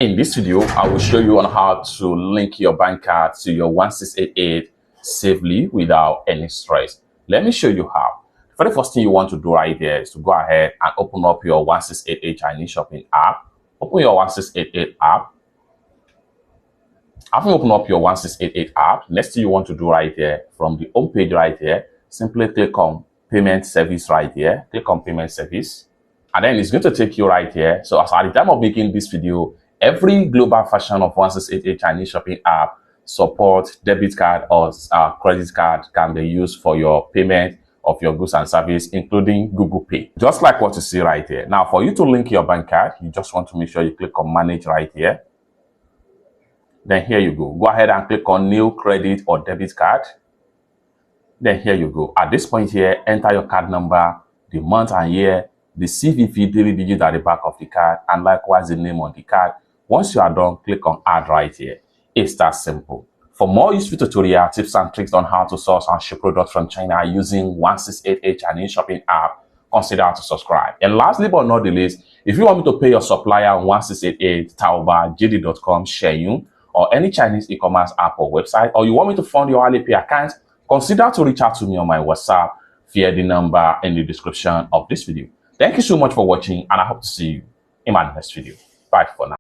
In this video, I will show you on how to link your bank card to your 1688 safely without any stress. Let me show you how. The very first thing you want to do right there is to go ahead and open up your 1688 Chinese shopping app. Open your 1688 app. After you open up your 1688 app, next thing you want to do right here from the home page right here, simply click on payment service right here. Click on payment service. And then it's going to take you right here. So as at the time of making this video, every global version of 1688 Chinese shopping app support debit card or credit card can be used for your payment of your goods and service, including Google Pay. Just like what you see right here. Now, for you to link your bank card, you just want to make sure you click on manage right here. Then here you go. Go ahead and click on new credit or debit card. Then here you go. At this point here, enter your card number, the month and year, the CVV 3 digit at the back of the card, and likewise the name on the card. Once you are done, click on add right here. It's that simple. For more useful tutorial tips and tricks on how to source and ship products from China using 1688 Chinese shopping app, consider to subscribe. And lastly but not the least, if you want me to pay your supplier on 1688, Taobao, JD.com, Shein, or any Chinese e-commerce app or website, or you want me to fund your Alipay account, consider to reach out to me on my WhatsApp via the number in the description of this video. Thank you so much for watching, and I hope to see you in my next video. Bye for now.